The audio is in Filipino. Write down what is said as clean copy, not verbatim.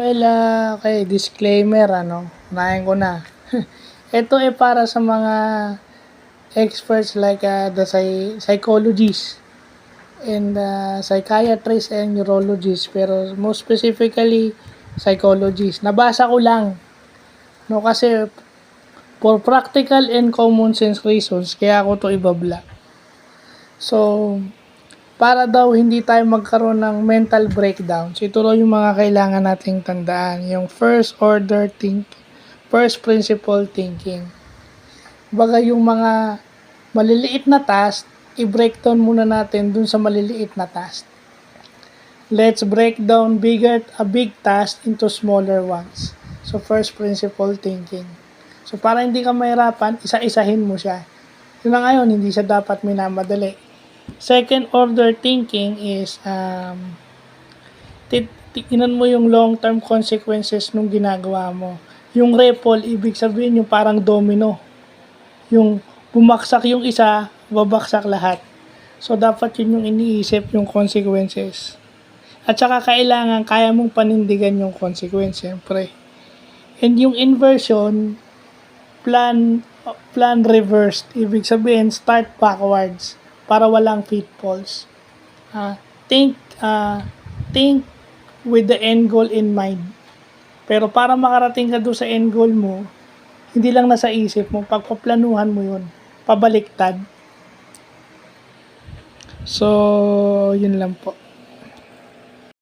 Well, okay, disclaimer, unahin ko na. Ito para sa mga experts like the psychologists and psychiatrists and neurologists, pero most specifically psychologists. Nabasa ko lang, no, kasi for practical and common sense reasons kaya ako to ibabla. So, para daw hindi tayo magkaroon ng mental breakdowns, ito raw yung mga kailangan nating tandaan, yung first principle thinking. Baga yung mga maliliit na task, i-breakdown muna natin dun sa maliliit na task. Let's break down a big task into smaller ones. So, first principle thinking. So, para hindi ka mahirapan, isa-isahin mo siya. Yun na ngayon, hindi siya dapat minamadali. Second order thinking is tingnan mo yung long-term consequences nung ginagawa mo. Yung ripple, ibig sabihin yung parang domino. Yung bumaksak yung isa, babaksak lahat. So, dapat yun yung iniisip, yung consequences. At saka kailangan, kaya mong panindigan yung consequence, siyempre. And yung inversion, plan reversed. Ibig sabihin, start backwards para walang pitfalls. Think with the end goal in mind. Pero para makarating ka doon sa end goal mo, hindi lang nasa isip mo, pagpaplanuhan mo yun, pabaliktad. So, yun lang po.